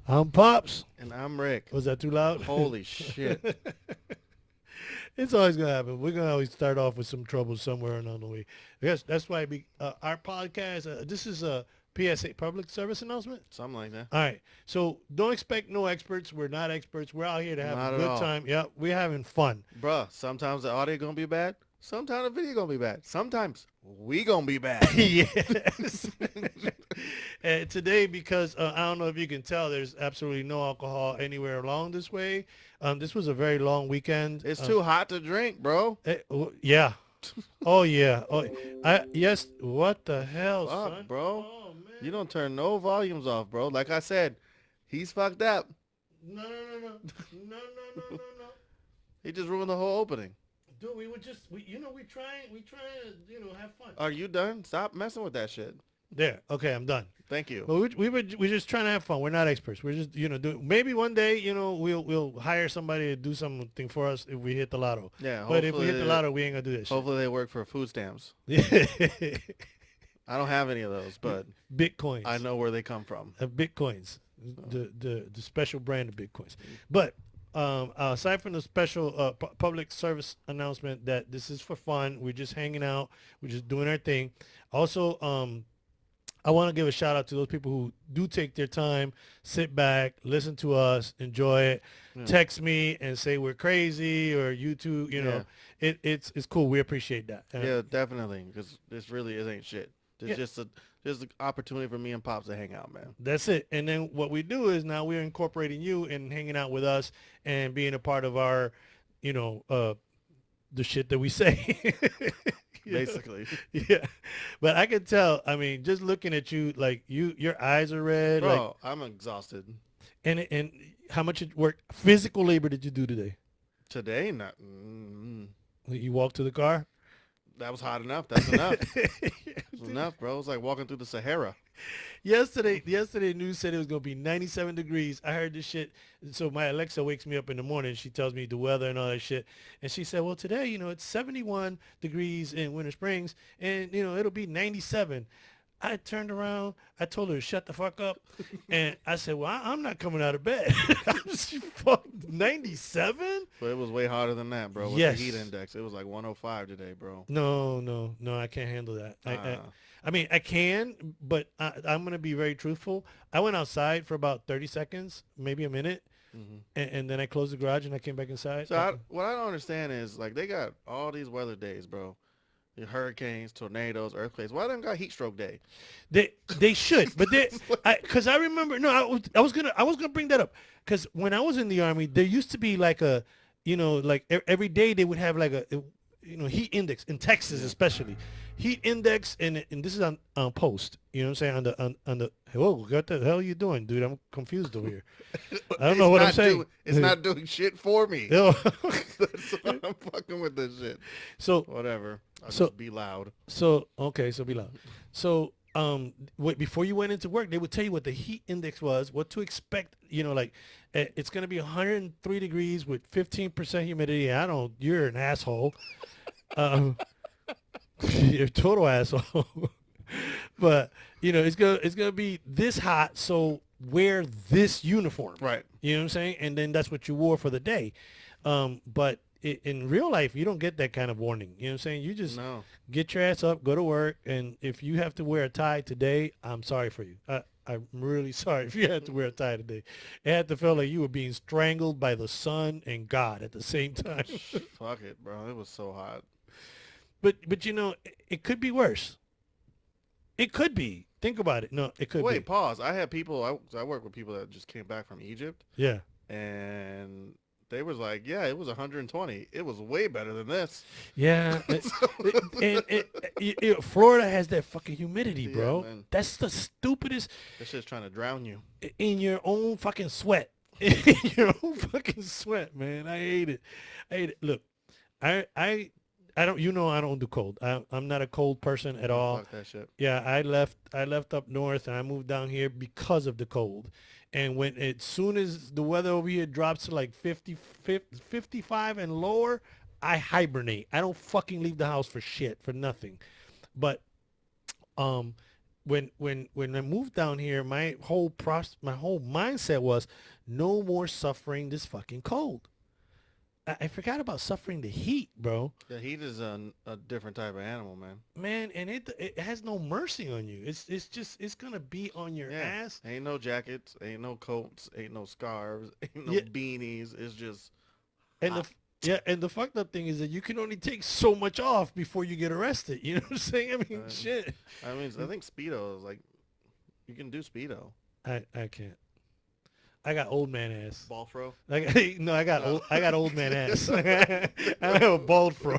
I'm Pops. And I'm Rick. Was that too loud? Holy shit. It's always gonna happen. We're gonna always start off with some trouble somewhere along the way. Yes, that's why our podcast. This is a PSA, public service announcement. Something like that. All right. So don't expect no experts. We're not experts. We're out here to have a Not at good all. time. Yeah, we're having fun. Bruh, sometimes the audio gonna be bad. Sometimes the video gonna be bad. Sometimes we gonna be bad. Yes. And today, because I don't know if you can tell, there's absolutely no alcohol anywhere along this way. This was a very long weekend. It's too hot to drink, bro. Yeah. Oh yeah. Oh, yes. What the hell, Fuck, son? bro. Oh You man. don't turn no volumes off, bro. Like I said, he's fucked up. No, no, no, no, no, no, no, no, no. He just ruined the whole opening. Dude, we trying to, have fun. Are you done? Stop messing with that shit. There. Okay, I'm done. Thank you. But we're just trying to have fun. We're not experts. We're just maybe one day we'll hire somebody to do something for us if we hit the lotto. Yeah, But if we hit the hopefully, lotto, we ain't gonna do this hopefully they work for food stamps. shit. I don't have any of those, but Bitcoins. I know where they come from. Bitcoins. So, The special brand of Bitcoins. But aside from the special public service announcement that this is for fun, we're just hanging out, we're just doing our thing. Also, I want to give a shout out to those people who do take their time, sit back, listen to us, enjoy it, yeah. text me and say we're crazy or you two, Yeah. it's cool. We appreciate that. Yeah, definitely. Because this really is ain't shit. It's Yeah. just an opportunity for me and Pops to hang out, man. That's it. And then what we do is now we're incorporating you and hanging out with us and being a part of our, the shit that we say. You know? Basically, Yeah. But I can tell, I mean, just looking at you, like your eyes are red. Like, bro, I'm exhausted and how much work, physical labor did you do today? today. Not You walked to the car? that was hot enough. That's enough. It's enough, bro. It's like walking through the Sahara. Yesterday news said it was gonna be 97 degrees. I heard this shit. So my Alexa wakes me up in the morning. She tells me the weather and all that shit. And she said, well, today, it's 71 degrees in Winter Springs, and it'll be 97. I turned around. I told her to shut the fuck up, and I said, well, I'm not coming out of bed. She fucked 97. But it was way hotter than that, bro. With Yes. the heat index, it was like 105 today, bro. No, no, no, I can't handle that. Uh, I mean, I can, but I'm going to be very truthful. I went outside for about 30 seconds, maybe a minute, hmm and then I closed the garage and I came back inside. So what I don't understand is like they got all these weather days, bro. The hurricanes, tornadoes, earthquakes. Why they don't got heat stroke day? They should, but because I remember, no, I was gonna bring that up because when I was in the army, there used to be like a, like every day they would have like heat index in Texas Yeah. especially, heat index, and this is on post. You know what I'm saying, on the whoa, what the hell are you doing, dude? I'm confused over here. I don't know what I'm saying. It's not doing shit for me. Yo. That's why I'm fucking with this shit. so Whatever. I'll so just be loud. So okay, so be loud. So wait, before you went into work, they would tell you what the heat index was, what to expect. Like it's gonna be 103 degrees with 15% humidity. You're an asshole. Um, you're a total asshole. But it's gonna be this hot, so wear this uniform. Right. You know what I'm saying? And then that's what you wore for the day. But in real life, you don't get that kind of warning. You know what I'm saying? You just No. get your ass up, go to work, and if you have to wear a tie today, I'm sorry for you. I'm really sorry if you had to wear a tie today. It had to feel like you were being strangled by the sun and God at the same time. Fuck it, bro. It was so hot. But it could be worse. It could be. Think about it. No, it could Wait, be. pause. I had people. I work with people that just came back from Egypt, Yeah. and they was like, "Yeah, it was 120. It was way better than this." Yeah. So- Florida has that fucking humidity, Yeah, bro. man. That's the stupidest. That shit's trying to drown you. In your own fucking sweat. In your own fucking sweat, man. I hate it. I hate it. Look, I don't. I don't do cold. I'm not a cold person at all. Fuck that shit. Yeah, I left up north and I moved down here because of the cold. And as soon as the weather over here drops to like 50, 55 and lower, I hibernate. I don't fucking leave the house for shit, for nothing. But um when I moved down here, my whole mindset was no more suffering this fucking cold. I forgot about suffering the heat, bro. The heat is a different type of animal, man. Man, and it has no mercy on you. It's just it's gonna be on your Yeah. ass. Ain't no jackets, ain't no coats, ain't no scarves, ain't no Yeah, beanies. It's just and the hot. f- yeah, and the fucked up thing is that you can only take so much off before you get arrested. You know what I'm saying? I mean, Uh, shit. I mean, I think Speedo is like, you can do Speedo. I can't. I got old man ass. Ball fro? Like no, No. I got old man ass. I don't have a bald fro,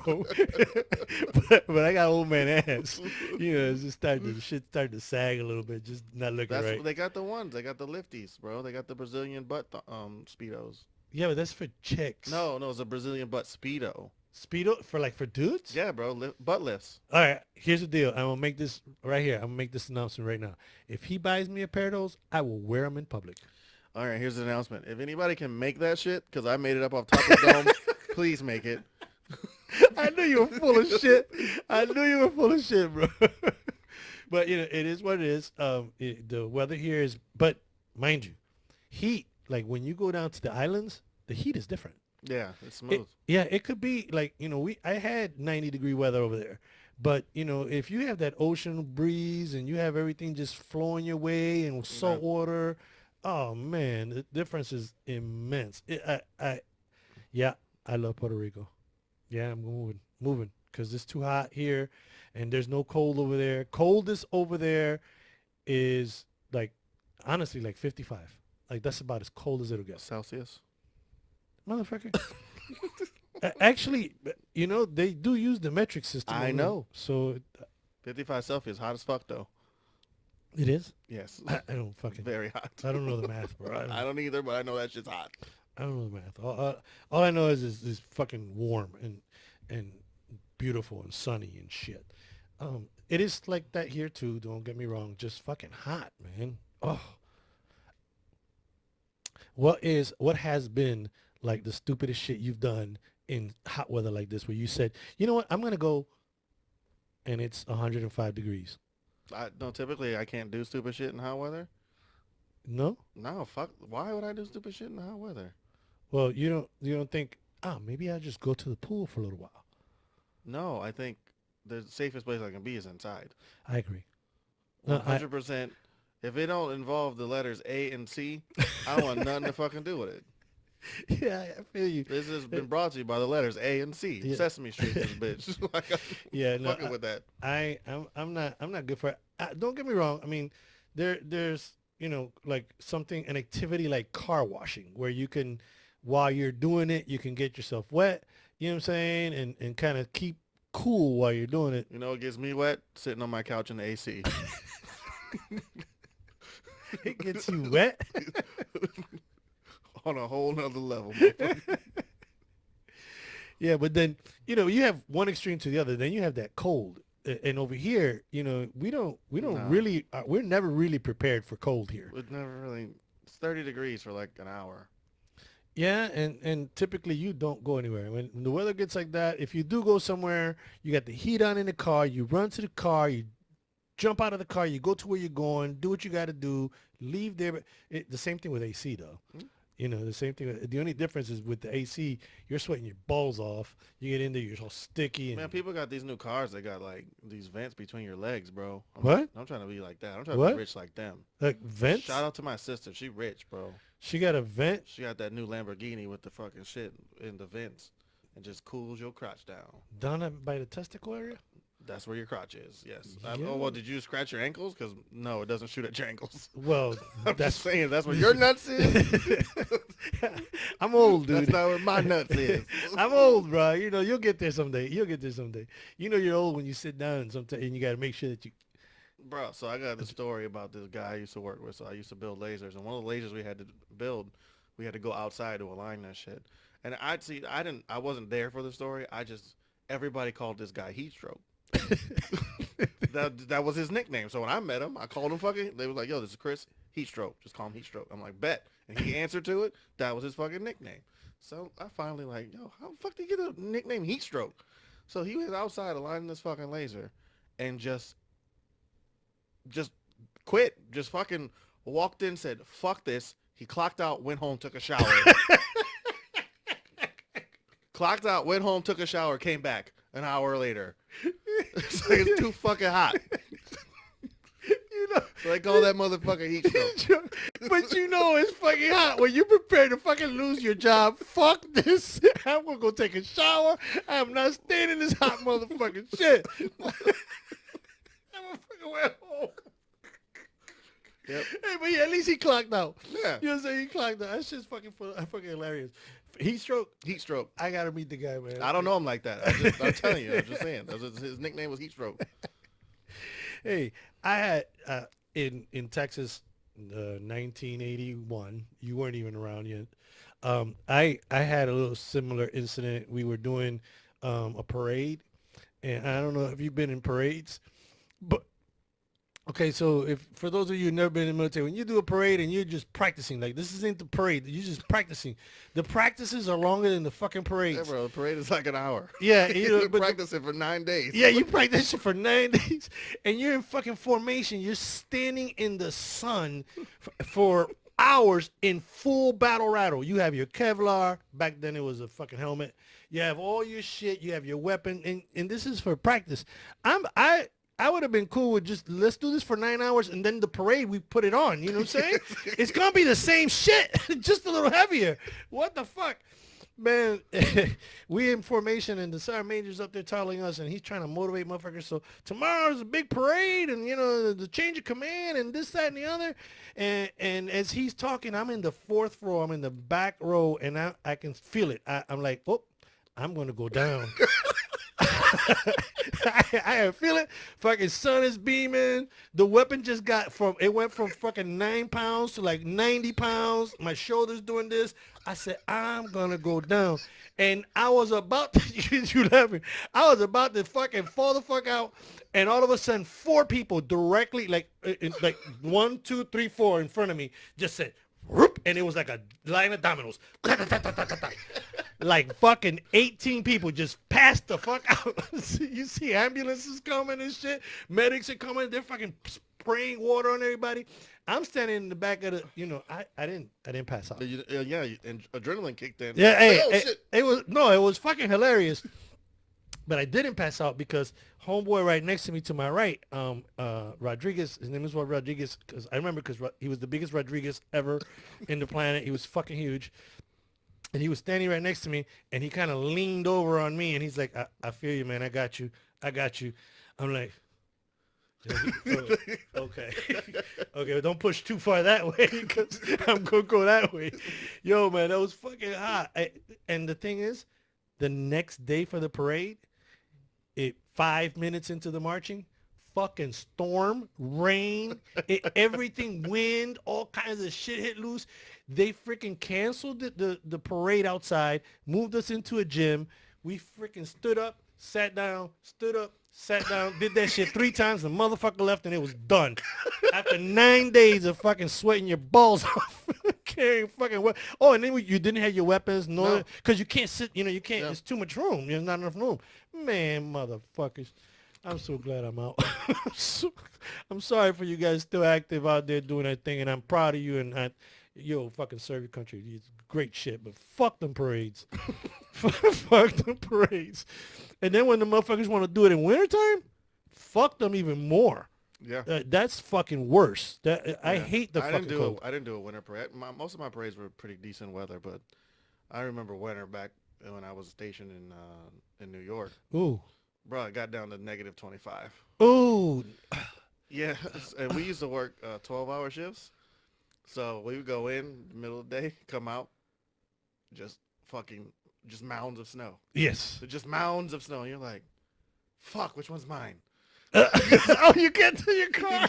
but I got old man ass. You know, it's just starting to sag a little bit, just not looking That's right. they got the ones. They got the lifties, bro. They got the Brazilian butt Speedos. Yeah, but that's for chicks. No, it's a Brazilian butt Speedo. Speedo for dudes. Yeah, bro. Butt lifts. All right, here's the deal. I'm gonna make this right here. I'm gonna make this announcement right now. If he buys me a pair of those, I will wear them in public. All right, here's the announcement. If anybody can make that shit, because I made it up off top of the dome, please make it. I knew you were full of shit. I knew you were full of shit, bro. But you know, it is what it is. The weather here is, but mind you, heat. Like when you go down to the islands, the heat is different. Yeah, it's smooth. Yeah, it could be like I had 90-degree weather over there, but if you have that ocean breeze and you have everything just flowing your way and salt water, oh man, the difference is immense. Yeah, I love Puerto Rico. Yeah, I'm moving because it's too hot here, and there's no cold over there. Coldest over there is like honestly like 55. Like that's about as cold as it'll get, Celsius. motherfucker. Actually, they do use the metric system. I over there. know. So 55 Celsius, hot as fuck though. it is. Yes. I don't fucking. Very hot. I don't know the math, bro. I don't either, but I know that shit's hot. I don't know the math. All I know is fucking warm and beautiful and sunny and shit. It is like that here too. Don't get me wrong. Just fucking hot, man. Oh, what has been like the stupidest shit you've done in hot weather like this, where you said, you know what, I'm gonna go, and it's 105 degrees. No, typically I can't do stupid shit in hot weather. No. No, fuck. Why would I do stupid shit in hot weather? Well, you don't think, maybe I'll just go to the pool for a little while. No, I think the safest place I can be is inside. I agree. No, 100%. If it don't involve the letters A and C, I don't want nothing to fucking do with it. Yeah, I feel you. This has been brought to you by the letters A and C. Yeah. Sesame Street, this bitch. Like, I'm Yeah, no, fucking with that. I'm not good for it. Don't get me wrong. I mean, there's like an activity like car washing where you can, while you're doing it, you can get yourself wet. You know what I'm saying, and kind of keep cool while you're doing it. You know what gets me wet? Sitting on my couch in the AC. It gets you wet. On a whole nother level, motherfucker. Yeah, but then you have one extreme to the other. Then you have that cold, and over here, we don't No. really we're never really prepared for cold here. It's never really. It's 30 degrees for like an hour. Yeah, and typically you don't go anywhere. When the weather gets like that, if you do go somewhere, you got the heat on in the car, you run to the car, you jump out of the car, you go to where you're going, do what you got to do, leave there. The same thing with AC though. The same thing. The only difference is with the AC, you're sweating your balls off. You get in there, you're all sticky. And Man, people got these new cars. They got like these vents between your legs, bro. What? I'm trying to be like that. I'm trying to What? be rich like them. Like vents? Shout out to my sister. She rich, bro. She got a vent? She got that new Lamborghini with the fucking shit in the vents and just cools your crotch down. Down by the testicle area? That's where your crotch is. Yes. Yeah. Oh well, did you scratch your ankles? Because no, it doesn't shoot at your ankles. Well, I'm that's just saying that's where your nuts is. I'm old, dude. That's not where my nuts is. I'm old, bro. You'll get there someday. You'll get there someday. You're old when you sit down and you got to make sure that you. Bro, so I got a story about this guy I used to work with. So I used to build lasers, and one of the lasers we had to build, we had to go outside to align that shit. And I wasn't there for the story. Everybody called this guy Heatstroke. that was his nickname. So when I met him, I called him fucking. They was like, "Yo, this is Chris Heatstroke. Just call him Heatstroke." I'm like, "Bet." And he answered to it. That was his fucking nickname. So I finally like, "Yo, how the fuck did you get a nickname Heatstroke?" So he was outside aligning this fucking laser, and just just quit. Just fucking walked in, said, fuck this. He clocked out, went home, took a shower. Clocked out, went home, took a shower, came back an hour later. It's like it's too fucking hot. You know, So they call that motherfucker heat stroke. but you know it's fucking hot when you prepare to fucking lose your job. Fuck this. I'm gonna go take a shower. I'm not staying in this hot motherfucking shit. I'm gonna fucking went home. Yep. Hey, but yeah, at least he clocked out. Yeah. You know what I'm saying? He clocked out. That's just fucking hilarious. Heat stroke. Heat stroke. I gotta meet the guy, man. I don't know him like that. I'm telling you. I'm just saying. His nickname was Heat Stroke. Hey, I had in Texas, 1981. You weren't even around yet. I had a little similar incident. We were doing a parade, and I don't know if you've been in parades, but okay. So if for those of you who've never been in the military, when you do a parade and you're just practicing, like this isn't the parade, you're just practicing. The practices are longer than the fucking parades. Yeah, bro. The parade is like an hour. Yeah, you know, You're but practicing for 9 days. yeah, you practice it for 9 days, and you're in fucking formation. You're standing in the sun for hours in full battle rattle. You have your Kevlar. Back then it was a fucking helmet. You have all your shit. You have your weapon, and this is for practice. I would have been cool with just let's do this for 9 hours, and then the parade we put it on. You know what I'm saying? It's gonna be the same shit, just a little heavier. What the fuck? Man, we in formation and the sergeant major's up there telling us, and he's trying to motivate motherfuckers. So tomorrow's a big parade, and you know the change of command and this, that, and the other. And as he's talking, I'm in the fourth row. I'm in the back row, and I can feel it. I'm like, oh, I'm gonna go down. I feel it. Fucking sun is beaming. The weapon just went from fucking 9 pounds to like 90 pounds. My shoulder's doing this. I said, I'm gonna go down. And I was about to, you laughing. I was about to fucking fall the fuck out. And all of a sudden, 4 people directly, like 1, 2, 3, 4 in front of me just said, whoop, and it was like a line of dominoes. Like fucking 18 people just passed the fuck out. You see ambulances coming and shit. Medics are coming. They're fucking spraying water on everybody. I'm standing in the back of the, you know, I didn't pass out. And adrenaline kicked in. Yeah, hey, oh, shit. it was fucking hilarious. But I didn't pass out because homeboy right next to me to my right, Rodriguez, his name is Rodriguez, because I remember because he was the biggest Rodriguez ever in the planet. He was fucking huge. And he was standing right next to me, and he kind of leaned over on me, and he's like, I feel you, man. I got you. I'm like, okay. Okay, don't push too far that way because I'm going to go that way. Yo, man, that was fucking hot. And the thing is, the next day for the parade, 5 minutes into the marching, fucking storm, rain, everything, wind, all kinds of shit hit loose. They freaking canceled the parade outside, moved us into a gym. We freaking stood up, sat down, did that shit 3 times. The motherfucker left and it was done. After 9 days of fucking sweating your balls off, carrying fucking weapons. Oh, and then you didn't have your weapons, no, because you can't sit. You know, you can't. Yeah. There's too much room. There's not enough room. Man, motherfuckers. I'm so glad I'm out. I'm sorry for you guys still active out there doing that thing, and I'm proud of you. And yo, fucking serve your country. It's great shit, but fuck them parades. Fuck them parades. And then when the motherfuckers want to do it in wintertime, fuck them even more. Yeah. That's fucking worse. I hate the fucking cold. I didn't do a winter parade. Most of my parades were pretty decent weather, but I remember winter back when I was stationed in New York. Ooh. Bro, it got down to negative 25. Ooh. Yeah, and we used to work 12-hour shifts. So we would go in the middle of the day, come out, just mounds of snow. Yes. Just mounds of snow. And you're like, fuck, which one's mine? Oh, you get to your car.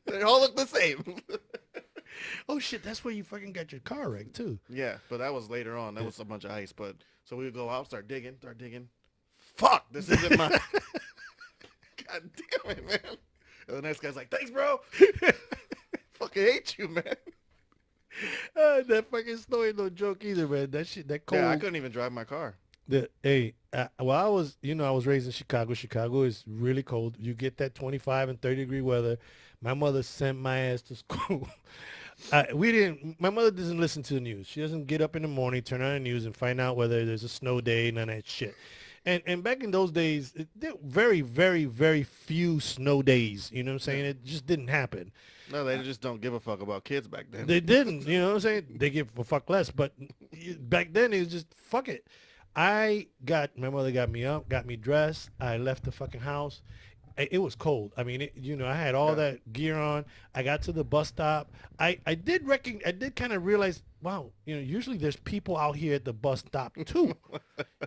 They all look the same. Oh, shit, that's where you fucking got your car wrecked, too. Yeah, but that was later on. That was a bunch of ice. But so we would go out, start digging. Fuck, this isn't mine. God damn it, man. And the next guy's like, thanks, bro. Fucking hate you, man. That fucking snow ain't no joke either, man. That shit, that cold. Yeah, I couldn't even drive my car. Well, I was raised in Chicago. Chicago is really cold. You get that 25 and 30-degree weather. My mother sent my ass to school. My mother doesn't listen to the news. She doesn't get up in the morning, turn on the news, and find out whether there's a snow day, none of that shit. And back in those days, there were very, very, very few snow days. You know what I'm saying? Yeah. It just didn't happen. No, they just don't give a fuck about kids back then. They didn't, you know what I'm saying? They give a fuck less, but back then it was just fuck it. My mother got me up, got me dressed. I left the fucking house. It was cold. I mean, I had all Yeah. that gear on. I got to the bus stop. I did kind of realize, wow, usually there's people out here at the bus stop too.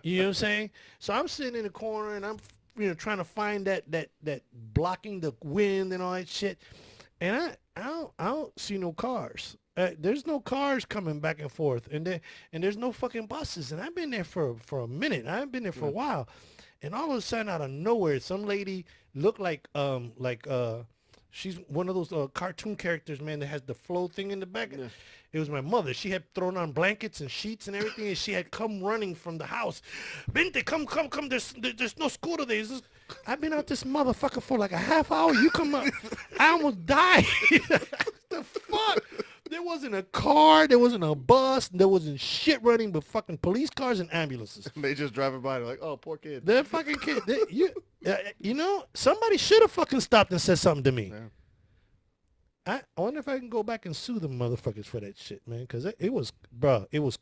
You know what I'm saying? So I'm sitting in the corner and I'm, trying to find that blocking the wind and all that shit. And I don't see no cars. There's no cars coming back and forth, and there's no fucking buses. And I've been there for a minute. I've been there for a while, and all of a sudden, out of nowhere, some lady looked like she's one of those cartoon characters, man, that has the flow thing in the back. Yeah. It was my mother. She had thrown on blankets and sheets and everything, and she had come running from the house. Binte, come. There's no school today. I've been out this motherfucker for like a half hour. You come up. I almost died. The fuck? There wasn't a car. There wasn't a bus. There wasn't shit running but fucking police cars and ambulances. They just driving by. They're like, oh, poor kid. That fucking kid. Somebody should have fucking stopped and said something to me. Yeah. I wonder if I can go back and sue them motherfuckers for that shit, man. Because it was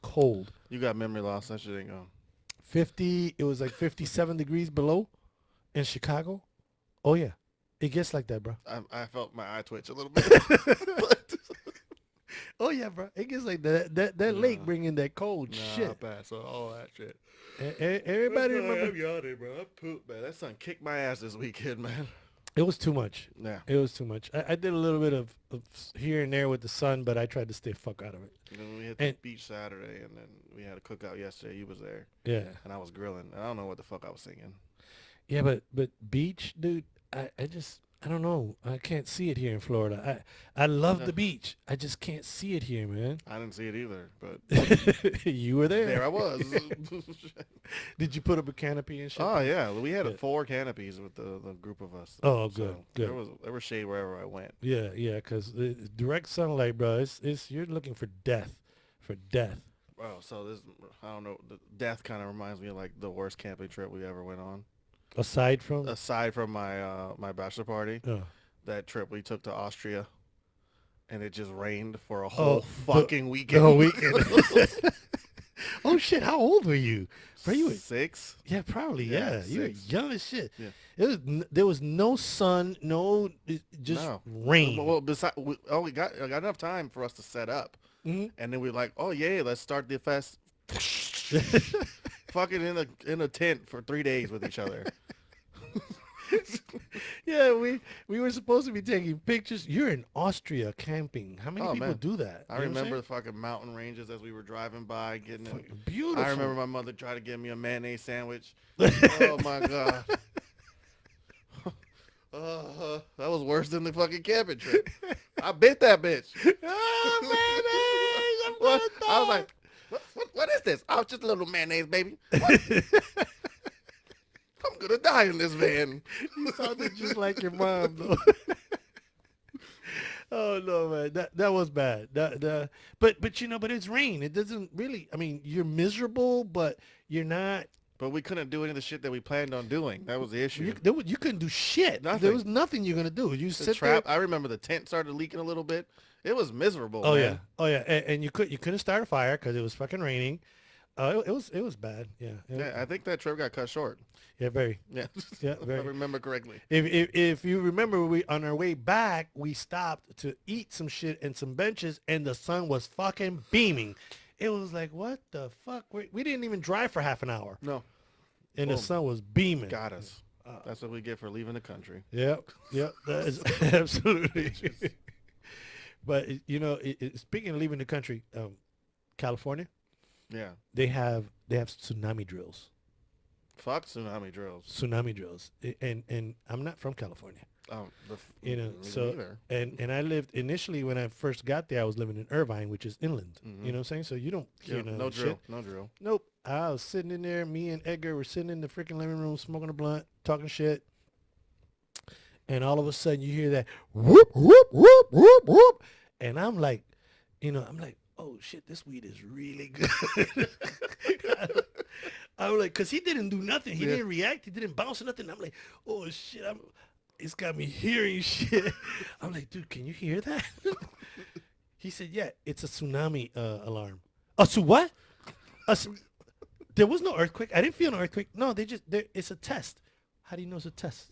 cold. You got memory loss. That shit ain't gone. It was like 57 degrees below in Chicago. Oh, yeah. It gets like that, bro. I felt my eye twitch a little bit. Oh, yeah, bro. It gets like that. That lake bringing that cold shit. I pass on all that shit. Everybody remember. I'm yawning, bro. I pooped, man. That son kicked my ass this weekend, man. It was too much. Yeah. It was too much. I did a little bit of here and there with the sun, but I tried to stay fuck out of it. You know, we hit the beach Saturday, and then we had a cookout yesterday. You was there, Yeah. and I was grilling, and I don't know what the fuck I was singing. Yeah, but beach, dude, I don't know. I can't see it here in Florida. I love the beach. I just can't see it here, man. I didn't see it either, but You were there. there I was. Did you put up a canopy and shit? Oh yeah, we had Yeah. 4 canopies with the group of us. Oh, good, good. There was shade wherever I went. Yeah, because direct sunlight, bro, it's you're looking for death. Wow, so this, I don't know, the death kind of reminds me of like the worst camping trip we ever went on. Aside from Aside from my my bachelor party, oh. that trip we took to Austria, and it just rained for a Oh, whole the- fucking weekend. the weekend. Oh shit! How old were you? Bro, you were 6. yeah, probably Yeah, yeah. You were 6. young as shit. Yeah. There was no sun, just No. rain. Well, we got enough time for us to set up, Mhm. and then we're like, oh yeah, let's start the fest. Fucking in a tent for 3 days with each other. Yeah, we were supposed to be taking pictures. You're in Austria camping. How many Oh, people man. do that? I You know what I'm remember saying? the fucking mountain ranges as we were driving by, getting it. Fucking beautiful. I remember my mother tried to get me a mayonnaise sandwich. Oh my god. That was worse than the fucking camping trip. I bit that bitch. Oh, mayonnaise! I'm What? gonna I was die. like, what is this? Oh, just a little mayonnaise, baby. What? I'm gonna die in this van. You sounded just like your mom, though. Oh no, man, that was bad. But but it's rain. It doesn't really. I mean, you're miserable, but you're not. But we couldn't do any of the shit that we planned on doing. That was the issue. You couldn't do shit. There Nothing. was nothing you're gonna do. You The sit trap. there. I remember the tent started leaking a little bit. It was miserable. Oh man. yeah, and you couldn't start a fire because it was fucking raining. It was bad. Yeah. Yeah, I think that trip got cut short. Yeah, very. Yeah, Yeah, if I very. remember correctly. If you remember, we on our way back, we stopped to eat some shit and some benches, and the sun was fucking beaming. It was like, what the fuck? We didn't even drive for half an hour, No, and the Boom. sun was beaming. got us. That's what we get for leaving the country. Yep, that is absolutely. But speaking of leaving the country, California, Yeah. they have tsunami drills. Fuck tsunami drills. Tsunami drills, and I'm not from California. You know, me so neither. and I lived initially when I first got there. I was living in Irvine, which is inland. Mm-hmm. You know what I'm saying? So you don't hear Yeah, none of no that drill, shit. no drill. Nope. I was sitting in there. Me and Edgar were sitting in the freaking living room, smoking a blunt, talking shit, and all of a sudden you hear that whoop whoop whoop whoop whoop, and I'm like, I'm like, oh shit, this weed is really good. I was like, cause he didn't do nothing. He Yeah. didn't react. He didn't bounce or nothing. I'm like, oh shit, it's got me hearing shit. I'm like, dude, can you hear that? He said, yeah, it's a tsunami alarm. What? A su- there was no earthquake. I didn't feel an earthquake. No, it's a test. How do you know it's a test?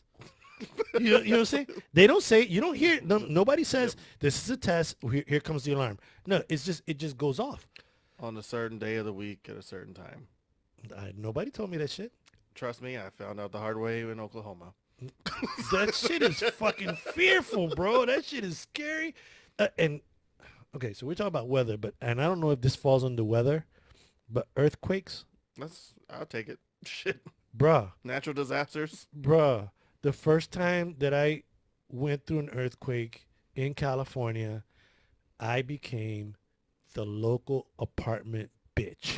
You know what I'm saying? They don't say, you don't hear, nobody says, this is a test. Here comes the alarm. No, it just goes off. On a certain day of the week at a certain time. Nobody told me that shit. Trust me, I found out the hard way in Oklahoma. That shit is fucking fearful, bro. That shit is scary. And okay, so we're talking about weather, and I don't know if this falls under weather, but earthquakes, I'll take it. Shit. bruh, Natural disasters. bruh. The first time that I went through an earthquake in California, I became the local apartment bitch.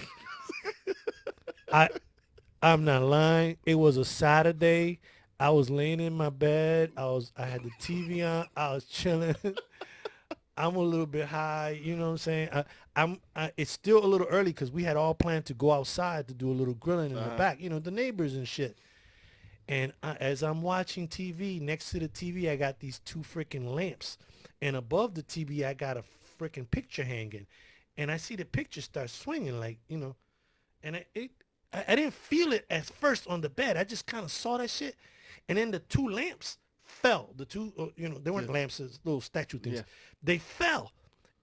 I I'm not lying. It was a Saturday. I was laying in my bed. I had the TV on. I was chilling. I'm a little bit high. You know what I'm saying? It's still a little early because we had all planned to go outside to do a little grilling in the back. You know, the neighbors and shit. And as I'm watching TV, next to the TV, I got these two freaking lamps. And above the TV, I got a freaking picture hanging. And I see the picture start swinging like, and I didn't feel it at first on the bed. I just kind of saw that shit. And then the two lamps fell. The two, they weren't lamps, it's little statue things. Yeah. They fell.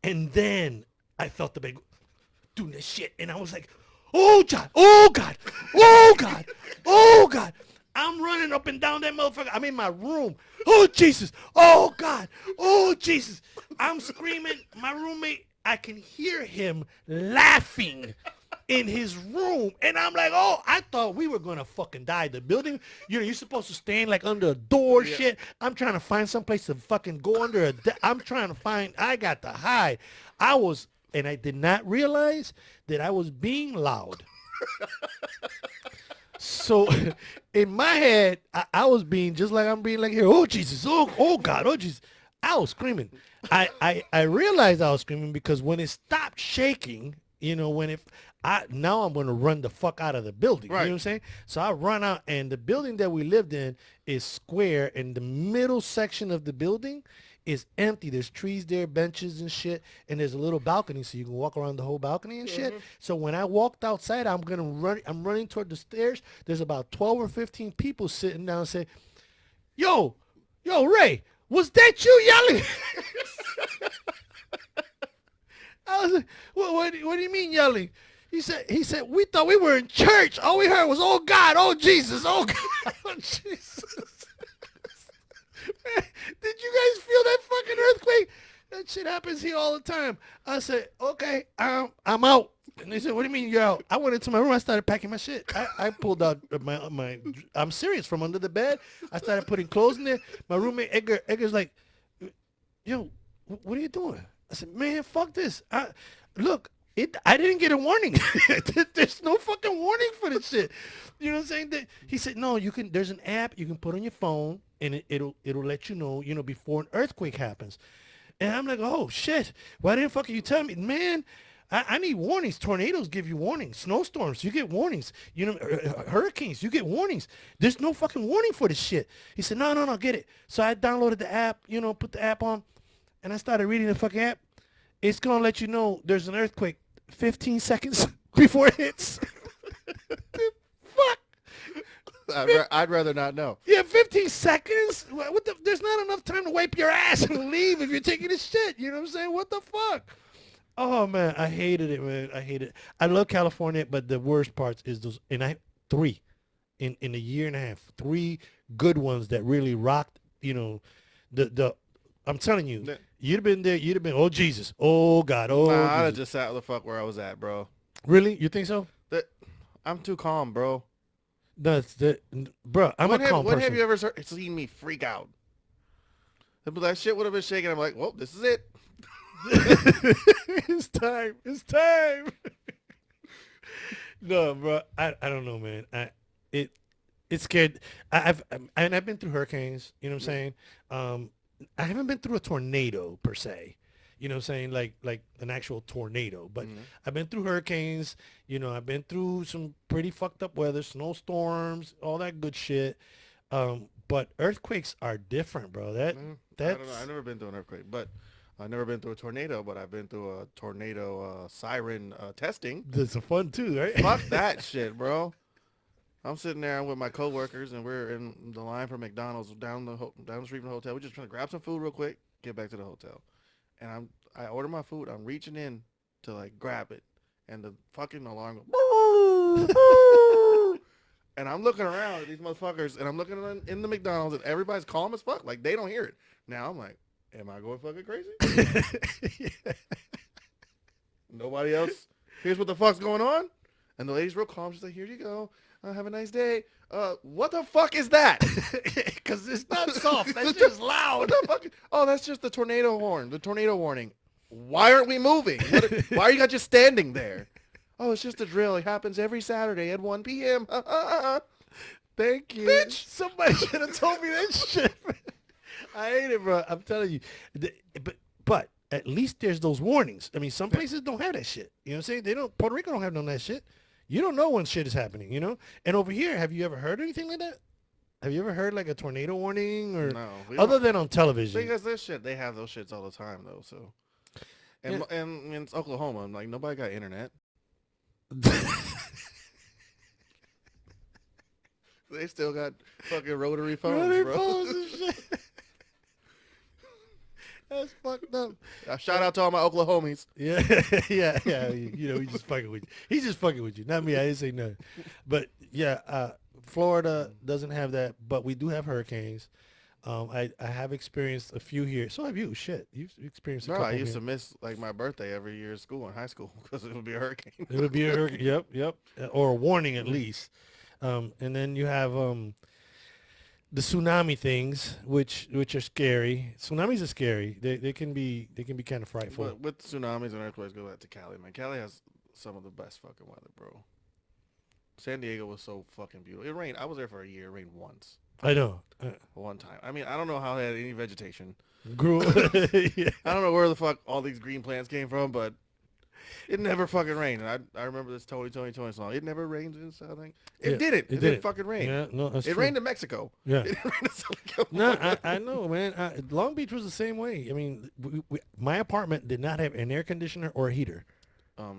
And then I felt the bed doing this shit. And I was like, oh, God, oh, God, oh, God, oh, God. I'm running up and down that motherfucker. I'm in my room. Oh, Jesus. Oh, God. Oh, Jesus. I'm screaming. My roommate, I can hear him laughing in his room. And I'm like, oh, I thought we were going to fucking die. The building, you're supposed to stand like under a door shit. I'm trying to find someplace to fucking go under I'm trying to find, I got to hide. And I did not realize that I was being loud. So in my head, I was being just like I'm being like here. Oh, Jesus. Oh God. Oh, Jesus. I was screaming. I realized I was screaming because when it stopped shaking, now I'm going to run the fuck out of the building. Right. You know what I'm saying? So I run out, and the building that we lived in is square, and the middle section of the building is empty. There's trees there, benches and shit, and there's a little balcony so you can walk around the whole balcony and shit. So when I walked outside, I'm running toward the stairs. There's about 12 or 15 people sitting down saying, yo, Ray, was that you yelling? I was like, what do you mean yelling? He said, we thought we were in church. All we heard was, oh God, oh Jesus, oh God, oh Jesus. Man, did you guys feel that fucking earthquake? That shit happens here all the time. I said, okay, I'm out. And they said, what do you mean you're out? I went into my room. I started packing my shit. I pulled out my I'm serious, from under the bed. I started putting clothes in there. My roommate, Edgar's like, yo, what are you doing? I said, man, fuck this. Look, I didn't get a warning. There's no fucking warning for this shit. You know what I'm saying? He said, no, there's an app you can put on your phone, and it'll let you know, before an earthquake happens. And I'm like, oh shit, why didn't fucking you tell me? Man, I need warnings. Tornadoes give you warnings. Snowstorms, you get warnings. Hurricanes, you get warnings. There's no fucking warning for this shit. He said, no, get it. So I downloaded the app, put the app on, and I started reading the fucking app. It's going to let you know there's an earthquake 15 seconds before it hits. Fuck. I'd rather not know. Yeah, 15 seconds? There's not enough time to wipe your ass and leave if you're taking a shit. You know what I'm saying? What the fuck? Oh, man, I hated it, man. I hate it. I love California, but the worst parts is those, and I three in a year and a half, 3 good ones that really rocked, I'm telling you, you'd have been there, you'd have been, oh, Jesus, oh, God, oh, Nah, I'd have Jesus. just sat the fuck where I was at, bro. Really? You think so? I'm too calm, bro. Bro, I'm a calm when person. have you ever seen me freak out? That shit would have been shaking. I'm like, well, this is it. It's time. It's time. No, bro. I don't know, man. It it's scared. I've been through hurricanes. You know what I'm saying? I haven't been through a tornado per se. You know what I'm saying? Like an actual tornado. But I've been through hurricanes. You know, I've been through some pretty fucked up weather, snowstorms, all that good shit. But earthquakes are different, bro. I don't know. I've never been through an earthquake, but I've never been through a tornado. But I've been through a tornado siren testing. That's fun too, right? Fuck that shit, bro. I'm sitting there with my coworkers, and we're in the line for McDonald's down the street from the hotel. We're just trying to grab some food real quick, get back to the hotel. And I order my food. I'm reaching in to like grab it, and the fucking alarm goes. And I'm looking around at these motherfuckers, and I'm looking in the McDonald's, and everybody's calm as fuck. Like, they don't hear it. Now I'm like, am I going fucking crazy? Nobody else hears what the fuck's going on? And the lady's real calm. She's like, here you go. Have a nice day. What the fuck is that? Because it's not soft. That's just loud. What the fuck? Oh, that's just the tornado horn, the tornado warning. Why aren't we moving? Why are you guys just standing there? Oh, it's just a drill. It happens every Saturday at 1 p.m. Thank you. Bitch. Somebody should have told me that shit. I hate it, bro. I'm telling you. But at least there's those warnings. I mean, some places don't have that shit. You know what I'm saying? Puerto Rico don't have none of that shit. You don't know when shit is happening, you know? And over here, have you ever heard anything like that? Have you ever heard like a tornado warning or No, other than on television? Because this shit, they have those shits all the time though. So, and it's Oklahoma. I'm like, nobody got internet. They still got fucking rotary phones, bro. Phones and shit. That's fucked up. Shout out to all my Oklahomies. Yeah, yeah. You know, he's just fucking with you. He's just fucking with you. Not me. I didn't say nothing. But yeah, Florida doesn't have that, but we do have hurricanes. I have experienced a few here. So have you. Shit, you've experienced a Bro, couple I used here. to miss like my birthday every year at school in high school because it would be a hurricane. It would be a hurricane. Yep. Or a warning at least. And then you have the tsunami things, which are scary. Tsunamis are scary. They can be kind of frightful. But with tsunamis and earthquakes, go back to Cali, man. Cali has some of the best fucking weather, bro. San Diego was so fucking beautiful. It rained. I was there for a year. It rained once. I know. One time. I mean, I don't know how they had any vegetation. Grew. Yeah. I don't know where the fuck all these green plants came from, but it never fucking rained. And I remember this Tony song. It never rains in Southern. It didn't. It didn't fucking rain. Yeah, no, that's it true. rained in Mexico. Yeah. It didn't rain in Southern No, California. I know, man. Long Beach was the same way. I mean, my apartment did not have an air conditioner or a heater. Yeah,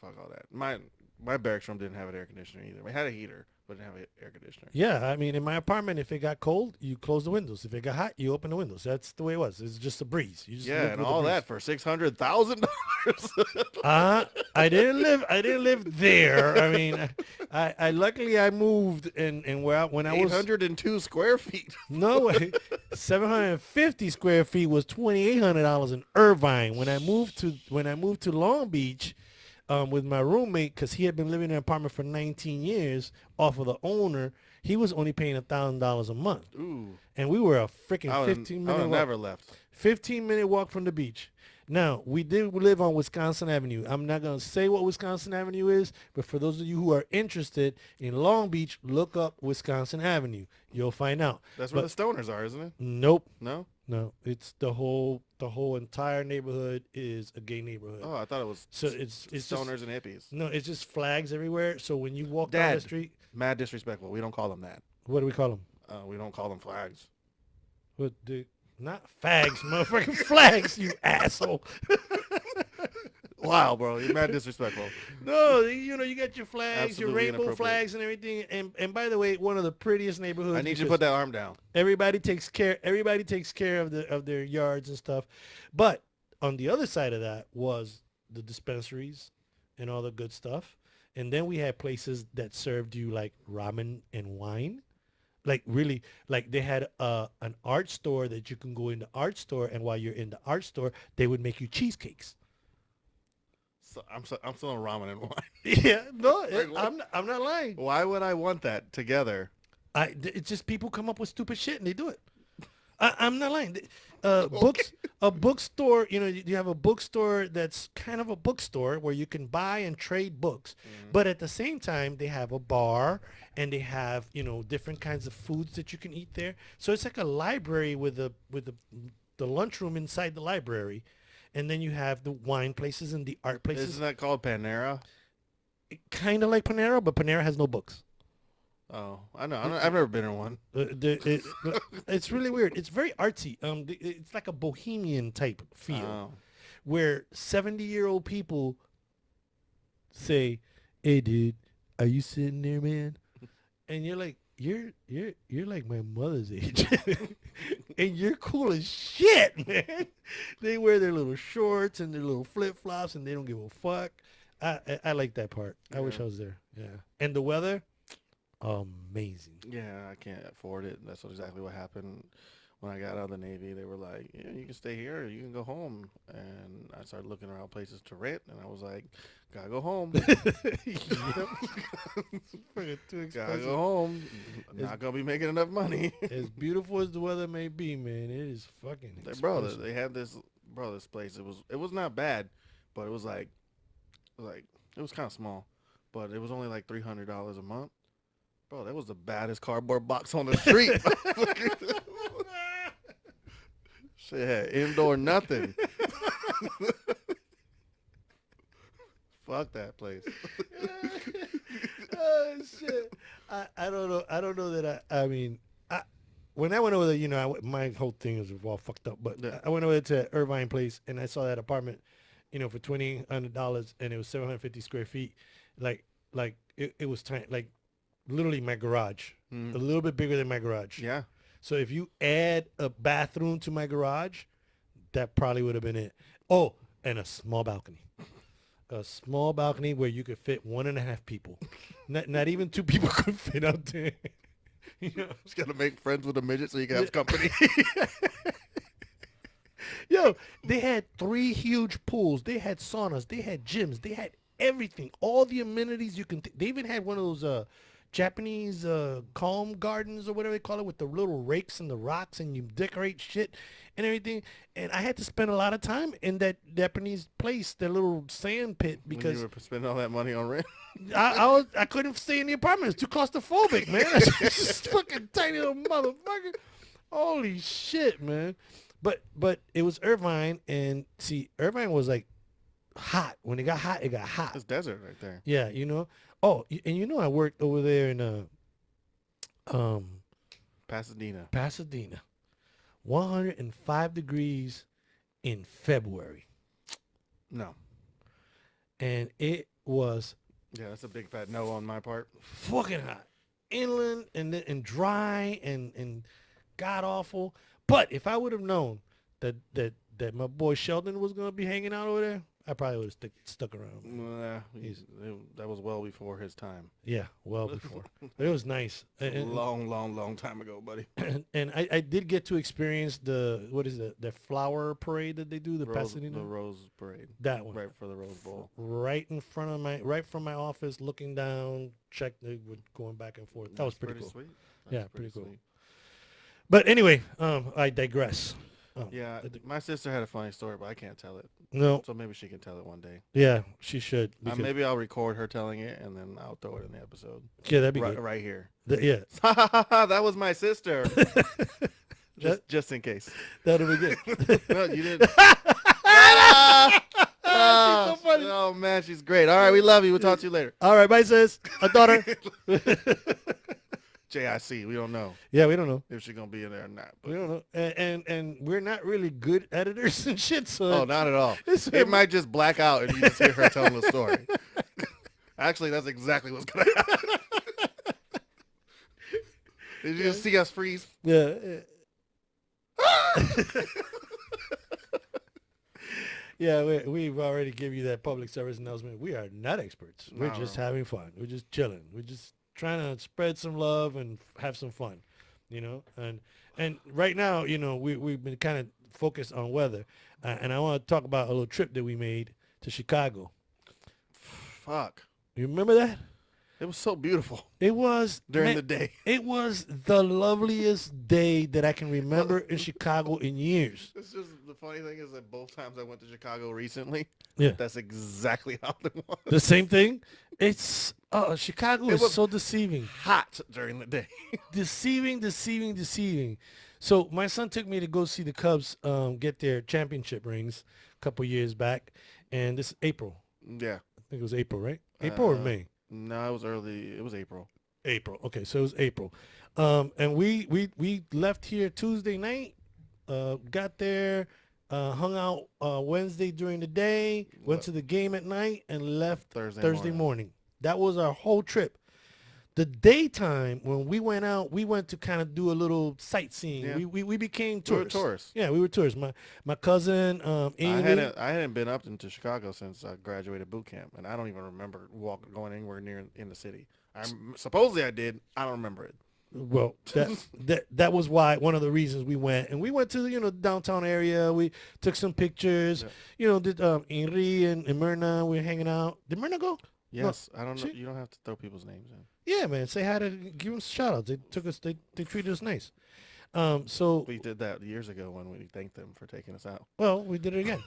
fuck all that. My barracks room didn't have an air conditioner either. We had a heater, but didn't have an air conditioner. Yeah, I mean, in my apartment, if it got cold, you close the windows. If it got hot, you open the windows. That's the way it was. It's just a breeze. You just Yeah, live and with the all breeze. that for $600,000. I didn't live there. I mean, I luckily I moved and when I was 802 square feet. no way, 750 square feet was $2,800 in Irvine. When I moved to Long Beach, with my roommate, because he had been living in an apartment for 19 years off of the owner, he was only paying $1,000 a month, Ooh, and we were a freaking I would 15-minute walk. never left. 15-minute walk from the beach. Now, we did live on Wisconsin Avenue. I'm not going to say what Wisconsin Avenue is, but for those of you who are interested in Long Beach, look up Wisconsin Avenue. You'll find out. That's where the stoners are, isn't it? Nope. No? No, it's the whole entire neighborhood is a gay neighborhood. Oh, I thought it was So it's stoners just, and hippies. no, it's just flags everywhere. So when you walk down the Dad. street, Mad disrespectful. We don't call them that. what do we call them? We don't call them flags. Not fags, motherfucking flags, you asshole. Wow, bro. You're mad disrespectful. No, you know, you got your flags, Absolutely your rainbow inappropriate. flags and everything. And by the way, one of the prettiest neighborhoods. I need you to because put that arm down. everybody takes care of their yards and stuff. But on the other side of that was the dispensaries and all the good stuff. And then we had places that served you like ramen and wine. Like really, like they had an art store that you can go in the art store, and while you're in the art store, they would make you cheesecakes. So I'm still on ramen and wine. Yeah, no, Like, what? I'm not lying. Why would I want that together? It's just people come up with stupid shit and they do it. I'm not lying. books, a bookstore. You know, you have a bookstore that's kind of a bookstore where you can buy and trade books, but at the same time they have a bar and they have different kinds of foods that you can eat there. So it's like a library with the lunchroom inside the library, and then you have the wine places and the art places. Isn't that called Panera? Kind of like Panera, but Panera has no books. Oh, I know. I've never been in one. It's really weird. It's very artsy. It's like a bohemian type feel, Oh. where 70-year-old people say, "Hey, dude, are you sitting there, man?" And you're like, "You're like my mother's age, and you're cool as shit, man." They wear their little shorts and their little flip flops, and they don't give a fuck. I like that part. I wish Yeah. I was there. Yeah, and the weather, amazing. Yeah, I can't afford it. That's exactly what happened when I got out of the Navy. They were like, "Yeah, you can stay here, or you can go home." And I started looking around places to rent, and I was like, "Gotta go home. Yep. Fucking too Gotta expensive. go home. It's- Not gonna be making enough money." As beautiful as the weather may be, man, it is fucking expensive. Bro, they had this place. It was not bad, but it was like it was kind of small, but it was only like $300 a month. Bro, that was the baddest cardboard box on the street. Shit had indoor nothing. Fuck that place. Oh shit! I don't know. I don't know that I mean, when I went over there, my whole thing was all fucked up. But Yeah. I went over there to Irvine Place and I saw that apartment, for $2,800 and it was 750 square feet. Like it was tiny, like literally my garage, a little bit bigger than my garage. Yeah. So if you add a bathroom to my garage, that probably would have been it. Oh, and a small balcony. A small balcony where you could fit 1.5 people. Not even 2 people could fit out there. Just gotta make friends with a midget so you can have company. Yo, they had 3 huge pools. They had saunas. They had gyms. They had everything. All the amenities you can. They even had one of those Japanese calm gardens or whatever they call it, with the little rakes and the rocks, and you decorate shit and everything. And I had to spend a lot of time in that Japanese place, that little sand pit, When because you were spending all that money on rent. I couldn't stay in the apartment. It's too claustrophobic, man. It's fucking tiny little motherfucker. Holy shit, man. But it was Irvine, and see, Irvine was like hot. When it got hot, it got hot. It's desert right there. Yeah, Oh, and I worked over there in Pasadena. Pasadena. 105 degrees in February. No. And it was Yeah, that's a big fat no on my part. fucking hot. Inland and dry and god awful. But if I would have known that my boy Sheldon was gonna be hanging out over there, I probably would have stuck around. Nah, that was well before his time. Yeah, well before. But it was nice. Long time ago, buddy. And I did get to experience the flower parade that they do, the Pasadena. The Rose Parade. That one. Right for the Rose Bowl. Right in front of right from my office, looking down, going back and forth. That was pretty cool. Sweet. Yeah, That's pretty cool. sweet. But anyway, I digress. Yeah, my sister had a funny story, but I can't tell it. No, So maybe she can tell it one day. yeah, she should. because- Maybe I'll record her telling it, and then I'll throw it in the episode. yeah, that'd be Right, good. right here. Yeah, That was my sister. just in case. that'll be good. No, you didn't. Ah! She's so funny. Oh man, she's great. All right, we love you. We'll talk to you later. All right, bye, sis. A daughter. JIC. We don't know Yeah, we don't know. if she's gonna be in there or not. We But, don't know. And we're not really good editors and shit. So oh, not at all. it's- It might just black out and you just hear her telling the story. Actually, that's exactly what's gonna happen. Did you just see us freeze? Yeah. Yeah, we've already given you that public service announcement. We are not experts. We're No. just having fun. We're just chilling. We're just trying to spread some love and have some fun, And right now, we've been kind of focused on weather, and I want to talk about a little trip that we made to Chicago. Fuck. You remember that? It was so beautiful It was during man, the day. It was the loveliest day that I can remember in Chicago in years. It's just the funny thing is that both times I went to Chicago recently, Yeah, that's exactly how it was. the same thing. It's Chicago It is was so deceiving, hot during the day. deceiving. So my son took me to go see the Cubs get their championship rings a couple years back, and this April. Yeah. I think it was April, right? April or Uh, May? no, it was early. It was April. April. Okay, so it was April. And we left here Tuesday night, got there, hung out Wednesday during the day, went to the game at night, and left Thursday morning. That was our whole trip. The daytime when we went out, we went to kind of do a little sightseeing. Yeah. We became We were tourists. tourists. Yeah, we were tourists. My cousin Amy. I hadn't been up into Chicago since I graduated boot camp, and I don't even remember going anywhere near in the city. Supposedly I did. I don't remember it. Well, that was why one of the reasons we went, and we went to the downtown area. We took some pictures. Yeah. Did Henry and Myrna, we were hanging out. Did Myrna go? Yes, I don't know. She- You don't have to throw people's names in. Yeah, man. Say hi to give them shout outs. They took us. They treated us nice. So We did that years ago when we thanked them for taking us out. well, we did it again.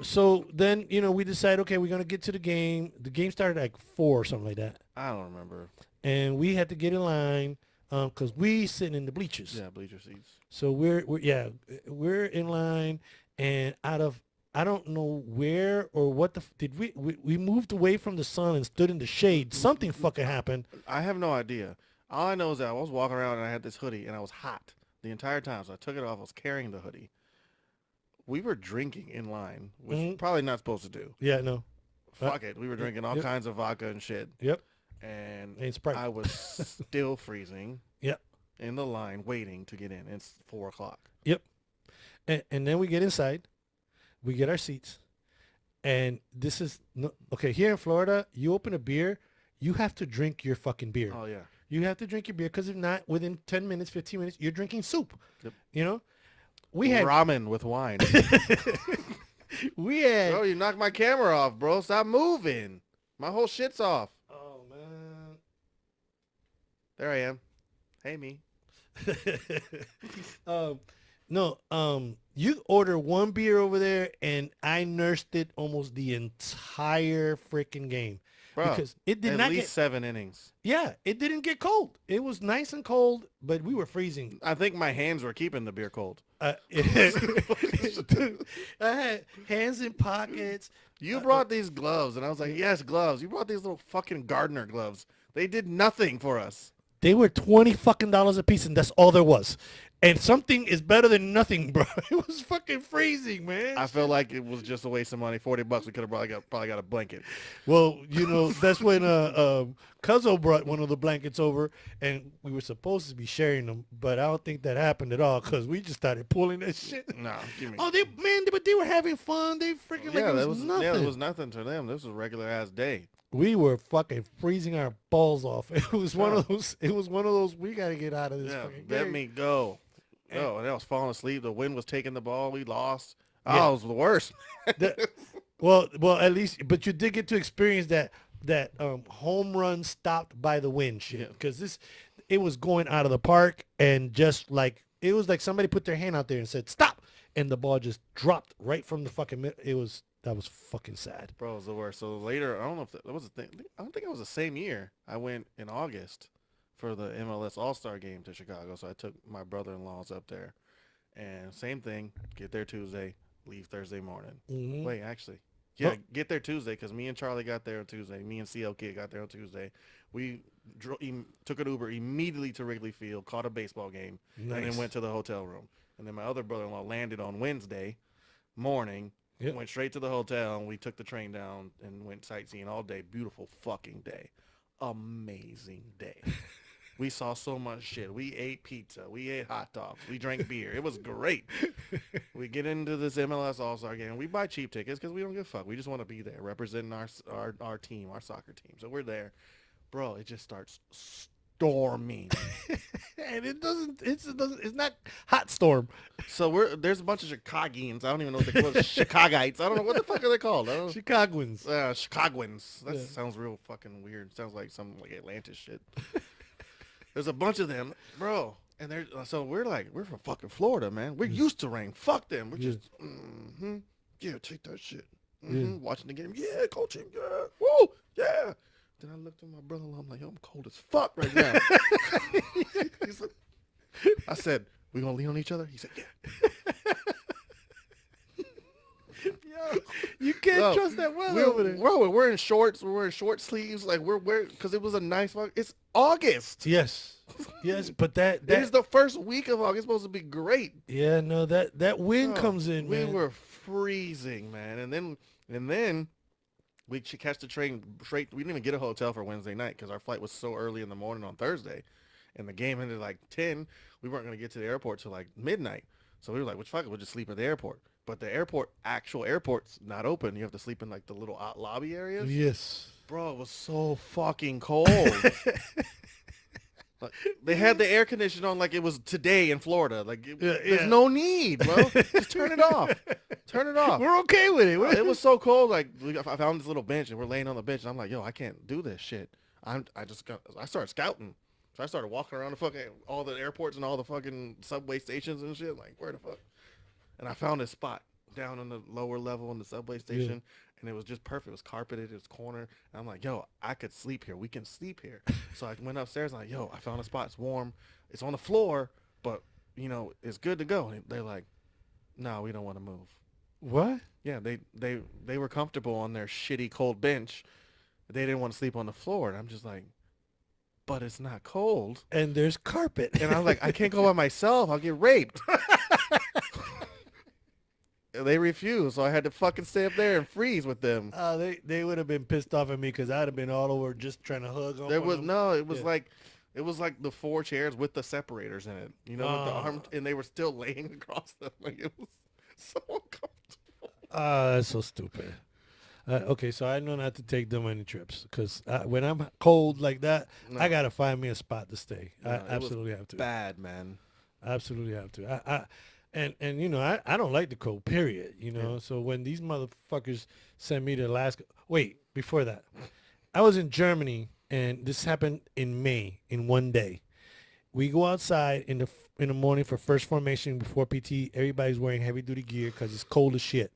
So then we decided, okay, we're gonna get to the game. The game started at like 4 or something like that, I don't remember. and we had to get in line because we sitting in the bleachers. Yeah, bleacher seats. So we're in line, and out of I don't know where or what did we moved away from the sun and stood in the shade. Something fucking happened. I have no idea. All I know is that I was walking around and I had this hoodie and I was hot the entire time. So I took it off. I was carrying the hoodie. We were drinking in line, which probably not supposed to do. Yeah, no. Fuck it. We were drinking all kinds of vodka and shit. Yep. And Ain't Sprite. I was still freezing. Yep. In the line waiting to get in. It's 4:00. Yep. And then we get inside. We get our seats. And this is okay. Here in Florida, you open a beer, you have to drink your fucking beer. Oh yeah. You have to drink your beer because if not, within 10 minutes, 15 minutes, you're drinking soup. Yep. We had ramen with wine. we had. Bro, you knocked my camera off, bro. Stop moving. My whole shit's off. Oh man. There I am. Hey, me. No, you order one beer over there, and I nursed it almost the entire freaking game. Bro, because it did at not least get 7 innings. Yeah, it didn't get cold. It was nice and cold, but we were freezing. I think my hands were keeping the beer cold. I had hands in pockets. You brought these gloves, and I was like, yes, gloves. You brought these little fucking gardener gloves. They did nothing for us. They were $20 fucking a piece, and that's all there was. And something is better than nothing, bro. It was fucking freezing, man. I felt like it was just a waste of money. $40. We could have probably got a blanket. Well, that's when Cuzzo brought one of the blankets over, and we were supposed to be sharing them, but I don't think that happened at all because we just started pulling that shit. No, give me. Oh, but they were having fun. They freaking like it was nothing. Yeah, it was nothing to them. This was a regular ass day. We were fucking freezing our balls off. It was one of those. It was one of those. We got to get out of this fucking game. Let me go. Oh, and I was falling asleep. The wind was taking the ball. We lost. Yeah. Oh, it was the worst. Well, at least, but you did get to experience that home run stopped by the wind shit because it was going out of the park and just like it was like somebody put their hand out there and said stop, and the ball just dropped right from the fucking. That was fucking sad. Bro, it was the worst. So later, I don't know if that was a thing. I don't think it was the same year. I went in August for the MLS All-Star game to Chicago. So I took my brother-in-laws up there. And same thing, get there Tuesday, leave Thursday morning. Mm-hmm. Wait, actually. Yeah, get there Tuesday because me and Charlie got there on Tuesday. Me and CL Kid got there on Tuesday. We took an Uber immediately to Wrigley Field, caught a baseball game, and then went to the hotel room. And then my other brother-in-law landed on Wednesday morning, went straight to the hotel, and we took the train down and went sightseeing all day. Beautiful fucking day. Amazing day. We saw so much shit. We ate pizza. We ate hot dogs. We drank beer. It was great. We get into this MLS All-Star game. We buy cheap tickets because we don't give a fuck. We just want to be there representing our team, our soccer team. So we're there. Bro, it just starts storming. And it's not hot storm. So there's a bunch of Chicagians. I don't even know what they call Chicagites. I don't know what the fuck are they called. I don't, Chicagoans. Chicagoans. That Yeah. sounds real fucking weird. Sounds like some like Atlantis shit. There's a bunch of them, bro. And we're from fucking Florida, man. We're used to rain. Fuck them. We're Yeah. just, yeah, take that shit. Yeah. Watching the game. Yeah, coaching. Yeah. Woo. Yeah. Then I looked at my brother. I'm like, yo, I'm cold as fuck right now. He's like, I said, we gonna lean on each other? He said, yeah. Yo, you can't No, trust that weather over there. We're wearing shorts. We're wearing short sleeves. Like we're wearing, because it was a nice fuck. It's August. Yes. Yes, but that It is the first week of August. It's supposed to be great. yeah, no, that wind Oh, comes in, we man. were freezing, man. And then we should catch the train straight. We didn't even get a hotel for Wednesday night because our flight was so early in the morning on Thursday, and the game ended like 10. We weren't gonna get to the airport till like midnight. So we were like, "Which fuck it, we'll just sleep at the airport." But the actual airport's not open. You have to sleep in like the little lobby areas. Yes. Bro, it was so fucking cold. Like, they had the air conditioner on like it was today in Florida. Like there's yeah. no need, bro. Just turn it off. Turn it off. We're okay with it. It was so cold. Like I found this little bench and we're laying on the bench. And I'm like, yo, I can't do this shit. I started scouting. So I started walking around the fucking all the airports and all the fucking subway stations and shit. Like where the fuck? And I found this spot down on the lower level in the subway station. And it was just perfect. It was carpeted. It was corner. And I'm like, yo, I could sleep here. We can sleep here. So I went upstairs. And I'm like, yo, I found a spot. It's warm. It's on the floor, but you know, it's good to go. And they're like, no, we don't want to move. What? Yeah, they were comfortable on their shitty cold bench. They didn't want to sleep on the floor. And I'm just like, but it's not cold. And there's carpet. And I'm like, I can't go by myself. I'll get raped. They refused, so I had to fucking stay up there and freeze with them. They would have been pissed off at me because I'd have been all over just trying to hug on There was them. no, it was Yeah. like, it was like the 4 chairs with the separators in it, you know, with the Oh. arm, and they were still laying across them. Like it was so uncomfortable. That's so stupid. Okay, so I know not to take them on any trips because when I'm cold like that, No. I gotta find me a spot to stay. No, I it was absolutely have to. Bad, man. Absolutely have to. And you know I don't like the cold. Period. You know. Yeah. So when these motherfuckers send me to Alaska, wait. Before that, I was in Germany, and this happened in May in one day. We go outside in the morning for first formation before PT. Everybody's wearing heavy duty gear because it's cold as shit.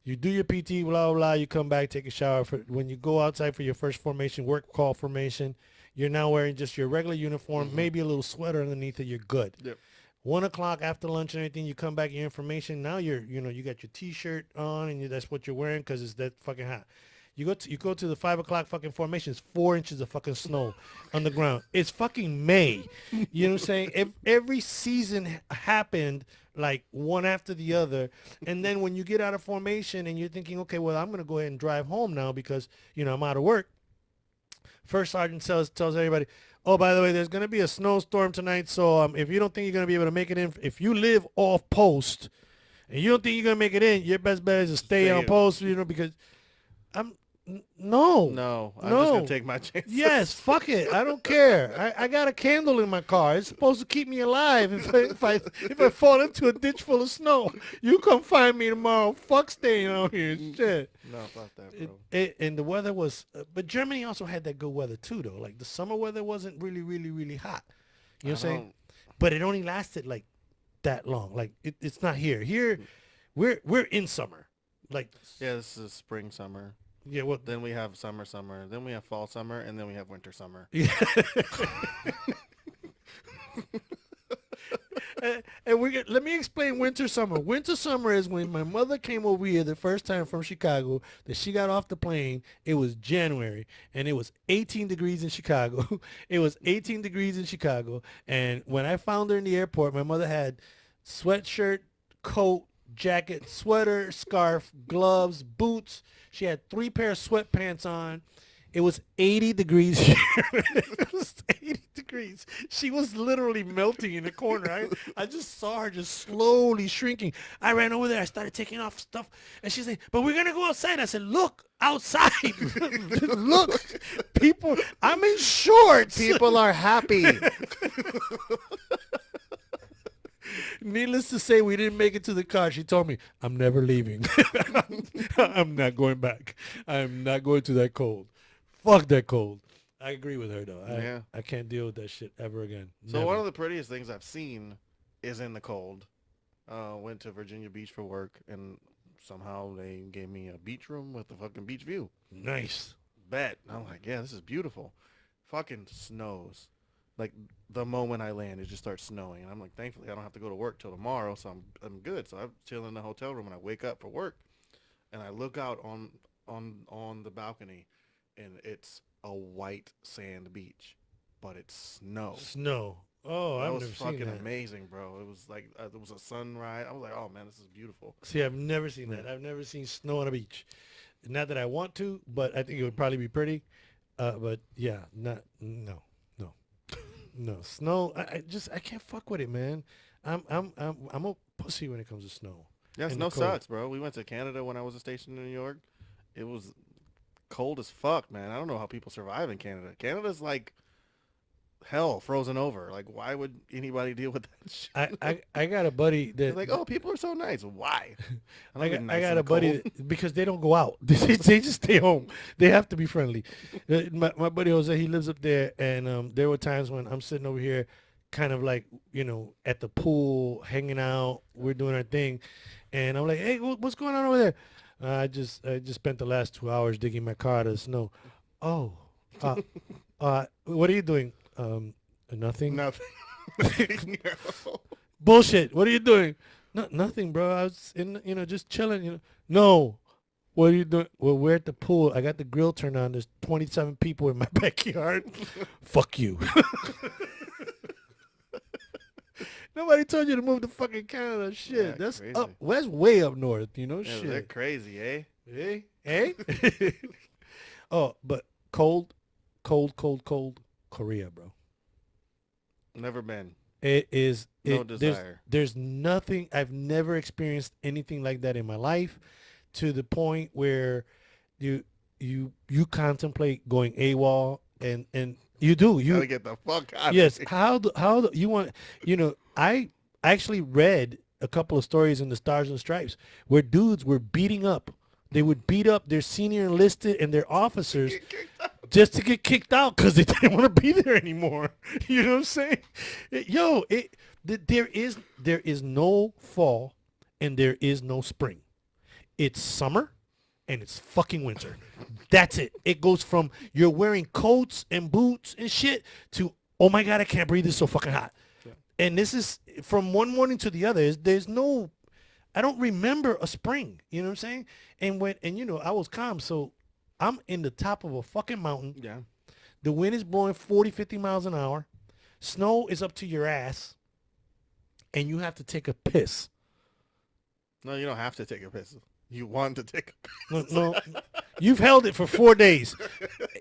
You do your PT, blah, blah, blah. You come back, take a shower. When you go outside for your first formation, work call formation, you're now wearing just your regular uniform, maybe a little sweater underneath it. You're good. Yep. 1 o'clock after lunch and everything, you come back, your information. Now you got your T-shirt on, and that's what you're wearing because it's that fucking hot. You go to the 5 o'clock fucking formation. It's 4 inches of fucking snow on the ground. It's fucking May. You know what I'm saying? Every season happened like one after the other. And then when you get out of formation and you're thinking, okay, well, I'm going to go ahead and drive home now because, I'm out of work. First sergeant tells everybody, oh, by the way, there's going to be a snowstorm tonight. So if you don't think you're going to be able to make it in, if you live off post and you don't think you're going to make it in, your best bet is to stay on in. post, because no. No, I'm No. just gonna take my chances. Yes, fuck it. I don't care. I got a candle in my car. It's supposed to keep me alive if I fall into a ditch full of snow. You come find me tomorrow. Fuck staying out here. Shit. No, fuck that, bro. And the weather was, but Germany also had that good weather too, though. Like the summer weather wasn't really, really, really hot. You know what I'm saying? But it only lasted like that long. Like it's not here. Here, we're in summer. Like Yeah, this is spring, summer. yeah, well, Then we have summer, summer. Then we have fall, summer, and then we have winter, summer. yeah. And let me explain winter summer. Winter summer is when my mother came over here the first time from Chicago. That she got off the plane. It was January, and it was 18 degrees in Chicago. It was 18 degrees in Chicago. And when I found her in the airport, my mother had sweatshirt, coat, jacket, sweater, scarf, gloves, boots. She had 3 pair of sweatpants on. It was 80 degrees here. It was 80 degrees. She was literally melting in the corner. I just saw her just slowly shrinking. I ran over there. I started taking off stuff. And she's like, but we're going to go outside. I said, look, outside. Look, people, I'm in shorts. People are happy. Needless to say, we didn't make it to the car. She told me, I'm never leaving. I'm not going back. I'm not going to that cold. Fuck that cold. I agree with her, though. Yeah. I can't deal with that shit ever again. So Never. one of the prettiest things I've seen is in the cold. Went to Virginia Beach for work, and somehow they gave me a beach room with a fucking beach view. Nice. Bet. I'm like, yeah, this is beautiful. Fucking snows. Like the moment I land, it just starts snowing, and I'm like, thankfully I don't have to go to work till tomorrow, so I'm good. So I'm chilling in the hotel room, and I wake up for work, and I look out on the balcony, and it's a white sand beach, but it's snow. Snow. Oh, That I've was never seen fucking that. amazing, bro. It was like it was a sunrise. I was like, oh man, this is beautiful. See, I've never seen that. I've never seen snow on a beach. Not that I want to, but I think it would probably be pretty. But yeah, no. No, snow. I can't fuck with it, man. I'm a pussy when it comes to snow. Yeah, And snow the cold. sucks, bro. We went to Canada when I was stationed in New York. It was cold as fuck, man. I don't know how people survive in Canada. Canada's like hell frozen over. Like, why would anybody deal with that shit? I got a buddy They're that like, oh, people are so nice. Why? I got a buddy that, because they don't go out. They just stay home. They have to be friendly. My buddy Jose, he lives up there, and there were times when I'm sitting over here, kind of like at the pool, hanging out. We're doing our thing, and I'm like, hey, what's going on over there? I just spent the last 2 hours digging my car out of the snow. Oh, what are you doing? Nothing. Nothing. Bullshit. What are you doing? No, nothing, bro. I was just chilling. No. What are you doing? Well, we're at the pool. I got the grill turned on. There's 27 people in my backyard. Fuck you. Nobody told you to move to fucking Canada. Shit. Yeah, That's crazy. up. Well, that's way up north. Yeah, Shit. they're crazy, eh? Hey? Hey? Oh, but cold, Korea, bro. Never been. It is. No There's desire. nothing. I've never experienced anything like that in my life, to the point where you contemplate going AWOL, and you do. Gotta You get the fuck out yes. of here. How do you want? I actually read a couple of stories in the Stars and Stripes where dudes were beating up. They would beat up their senior enlisted and their officers just to get kicked out because they didn't want to be there anymore. You know what I'm saying? There is no fall and there is no spring. It's summer and it's fucking winter. That's it. It goes from you're wearing coats and boots and shit to, oh my God, I can't breathe. It's so fucking hot. Yeah. And this is from one morning to the other. There's no, I don't remember a spring. You know what I'm saying? And I was calm. So I'm in the top of a fucking mountain. Yeah. The wind is blowing 40, 50 miles an hour. Snow is up to your ass. And you have to take a piss. No, you don't have to take a piss. You want to take a piss. No, you've held it for 4 days.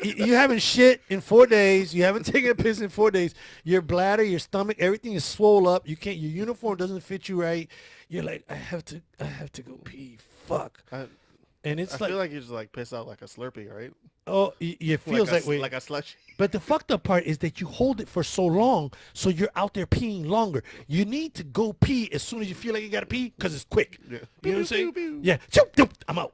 You haven't shit in 4 days. You haven't taken a piss in 4 days. Your bladder, your stomach, everything is swole up. You can't. Your uniform doesn't fit you right. You're like, I have to go pee. Fuck. And it's I like, feel like you just like piss out like a Slurpee, right? oh, it feels like that way. like a slushy. But the fucked up part is that you hold it for so long, so you're out there peeing longer. You need to go pee as soon as you feel like you gotta pee, because it's quick. Yeah. You know what I'm saying? Pew, pew, pew. Yeah. Choop, choop, I'm out.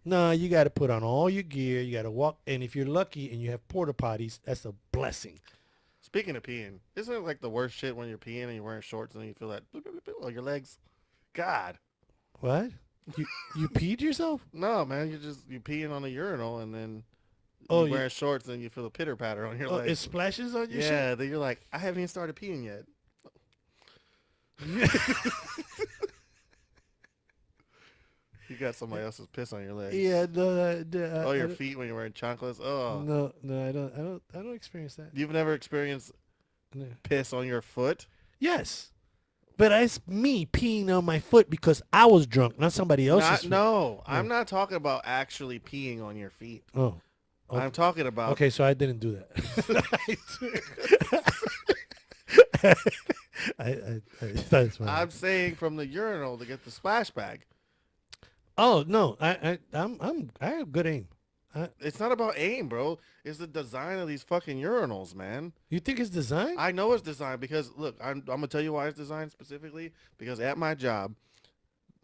No, you got to put on all your gear. You got to walk. And if you're lucky and you have porta potties, that's a blessing. Speaking of peeing, isn't it like the worst shit when you're peeing and you're wearing shorts and you feel that on your legs? God. What? You peed yourself? No, man, you peeing on the urinal and then Oh, you're wearing shorts and you feel a pitter patter on your Oh, legs. it splashes on your Yeah, then you're like, I haven't even started peeing yet. shit? You got somebody else's piss on your legs. Yeah, no, Oh, your feet when you're wearing chanclas. Oh, No, I don't experience that. you've never experienced No. piss on your foot? Yes. But it's me peeing on my foot because I was drunk, not somebody else's foot. No, I'm not talking about actually peeing on your feet. Oh. Okay. I'm talking about. Okay, so I didn't do that. That's fine. I'm saying from the urinal to get the splash bag. Oh no, I have good aim. It's not about aim, bro. It's the design of these fucking urinals, man. You think it's designed? I know it's designed because look, I'm gonna tell you why it's designed specifically. Because at my job,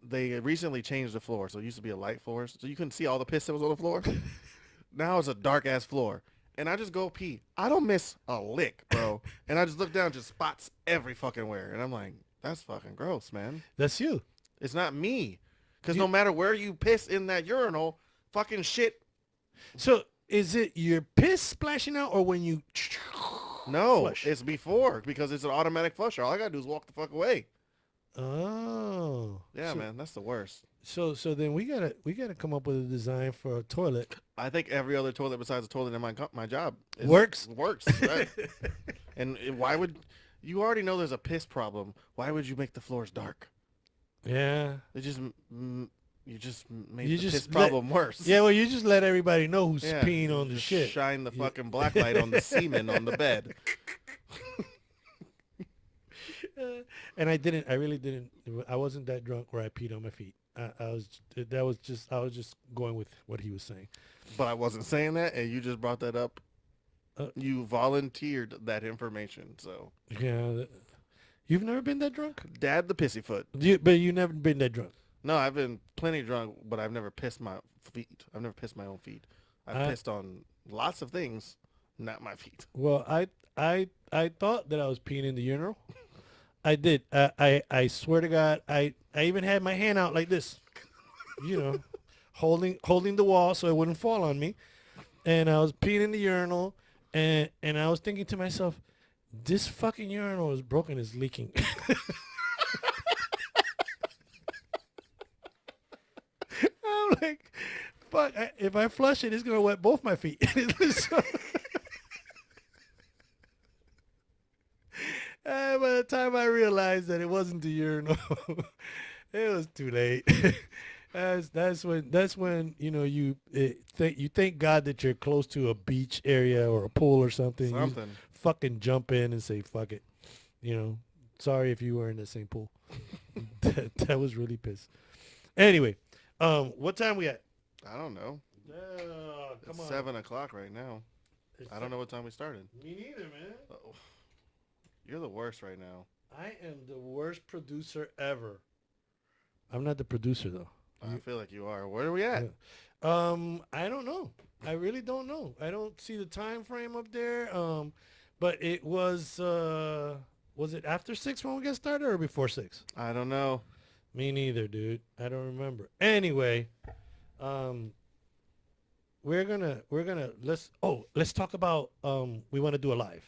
they recently changed the floor. So it used to be a light floor, so you couldn't see all the piss that was on the floor. Now it's a dark ass floor, and I just go pee. I don't miss a lick, bro. And I just look down, just spots every fucking where, and I'm like, that's fucking gross, man. That's you. It's not me, because You- no matter where you piss in that urinal, fucking shit. So is it your piss splashing out, or when you? No, Flush. it's before because it's an automatic flusher. All I gotta do is walk the fuck away. Oh. Yeah, so, man, that's the worst. So then we gotta come up with a design for a toilet. I think every other toilet besides the toilet in my job Works? Works. Right? And why would you already know there's a piss problem? Why would you make the floors dark? Yeah. It just you just made You the just piss let- problem worse. Yeah. Well, you just let everybody know who's Yeah, peeing on the just shit. Shine the Yeah. fucking black light on the semen on the bed. And I really didn't. I wasn't that drunk where I peed on my feet. I was just going with what he was saying. But I wasn't saying that, and you just brought that up. You volunteered that information, so Yeah. You've never been that drunk? Dad the pissy foot. But you never been that drunk. No, I've been plenty drunk, but I've never pissed my feet. I've never pissed my own feet. I've pissed on lots of things, not my feet. Well, I thought that I was peeing in the urinal. I did. I swear to God, I even had my hand out like this, you know, holding the wall so it wouldn't fall on me. And I was peeing in the urinal, and I was thinking to myself, this fucking urinal is broken, it's leaking. I'm like, fuck, if I flush it, it's going to wet both my feet. So- by the time I realized that it wasn't the urinal, it was too late. That's when you know you thank God that you're close to a beach area or a pool or something. You Something. fucking jump in and say fuck it. You know, sorry if you were in the same pool. that was really pissed. Anyway, what time we at? I don't know. Come It's on. 7 o'clock right now. I don't know what time we started. Me neither, man. Uh-oh. You're the worst right now. I am the worst producer ever. I'm not the producer though. I feel like you are. Where are we at? I don't know. I really don't know. I don't see the time frame up there. But it was it after 6 when we got started or before 6? I don't know. Me neither, dude. I don't remember. Anyway, we're gonna let's talk about we want to do a live.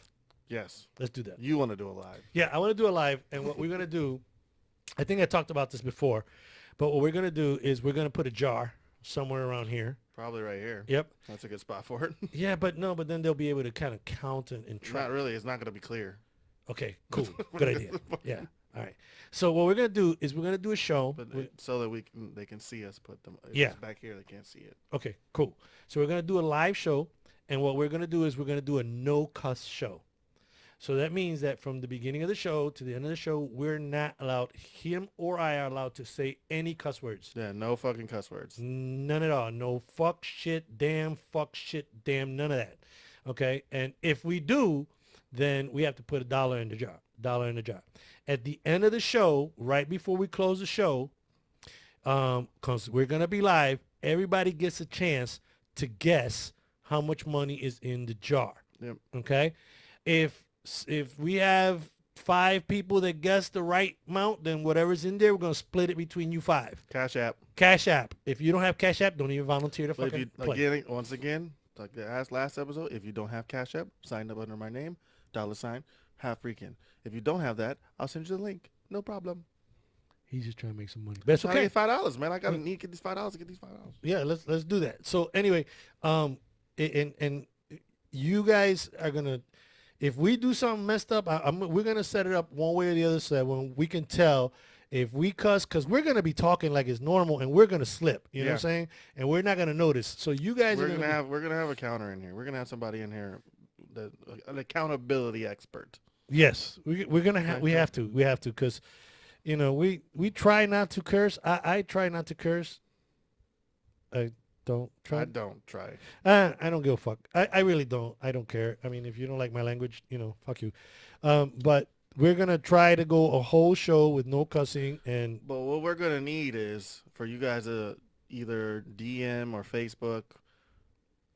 Yes. Let's do that. You want to do a live. Yeah, I want to do a live, and what we're going to do, I think I talked about this before, but what we're going to do is we're going to put a jar somewhere around here. Probably right here. Yep. That's a good spot for it. Yeah, but then they'll be able to kind of count and track. Not really. It's not going to be clear. Okay, cool. Good idea. Yeah. All right. So what we're going to do is we're going to do a show. But so that they can see us put them. If Yeah. It's back here, they can't see it. Okay, cool. So we're going to do a live show, and what we're going to do is we're going to do a no cuss show. So that means that from the beginning of the show to the end of the show, we're not allowed, him or I are allowed to say any cuss words. Yeah, no fucking cuss words. None at all. No fuck, shit, damn, none of that. Okay? And if we do, then we have to put $1 in the jar. $1 in the jar. At the end of the show, right before we close the show, because we're going to be live, everybody gets a chance to guess how much money is in the jar. Yep. Okay? If we have 5 people that guess the right amount, then whatever's in there, we're going to split it between you 5. Cash app. Cash App. If you don't have Cash App, don't even volunteer to But if fucking you, play. once again, like the last episode, if you don't have Cash App, sign up under my name, $ half freaking. If you don't have that, I'll send you the link. No problem. He's just trying to make some money. But it's Trying to okay. get $5, man. I gotta need to get these $5 to get these $5. Yeah, let's do that. So anyway, and you guys are gonna, if we do something messed up, we're gonna set it up one way or the other so that when we can tell if we cuss, because we're going to be talking like it's normal and we're going to slip, you know what I'm Yeah. saying? And we're not going to notice. So you guys We're are gonna going to have we're gonna have a counter in here. We're gonna have somebody in here, that an accountability expert. yes, we're going to have, Okay, we cool. have to, because, you know, we try not to curse. I try not to curse. I don't try. I don't try. I don't give a fuck. I really don't. I don't care. I mean, if you don't like my language, you know, fuck you. But we're gonna try to go a whole show with no cussing and But what we're gonna need is for you guys to either DM or Facebook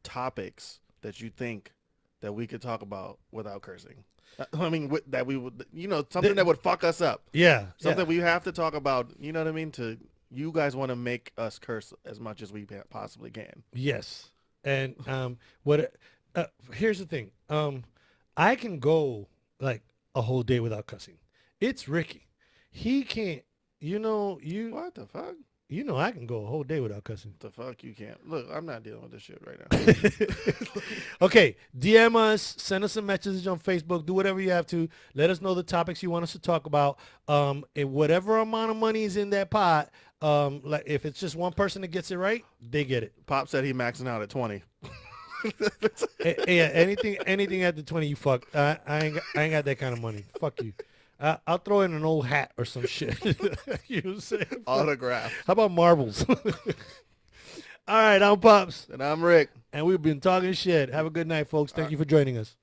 topics that you think that we could talk about without cursing. I mean, that we would, something that would fuck us up. yeah, Something we have to talk about. You know what I mean? To you guys want to make us curse as much as we possibly can. yes. And what? Here's the thing. I can go like a whole day without cussing. It's Ricky. He can't. You know, What the fuck? you know, I can go a whole day without cussing. The fuck you can't. Look, I'm not dealing with this shit right now. Okay, DM us, send us a message on Facebook, do whatever you have to. Let us know the topics you want us to talk about. And whatever amount of money is in that pot, like if it's just one person that gets it right, they get it. Pop said he maxing out at 20. Yeah, anything at the 20, you fuck. I ain't got that kind of money. Fuck you. I'll throw in an old hat or some shit. You know what I'm saying? Autograph. How about marbles? All right, I'm Pops, And I'm Rick. and we've been talking shit. Have a good night, folks. Thank you for joining us.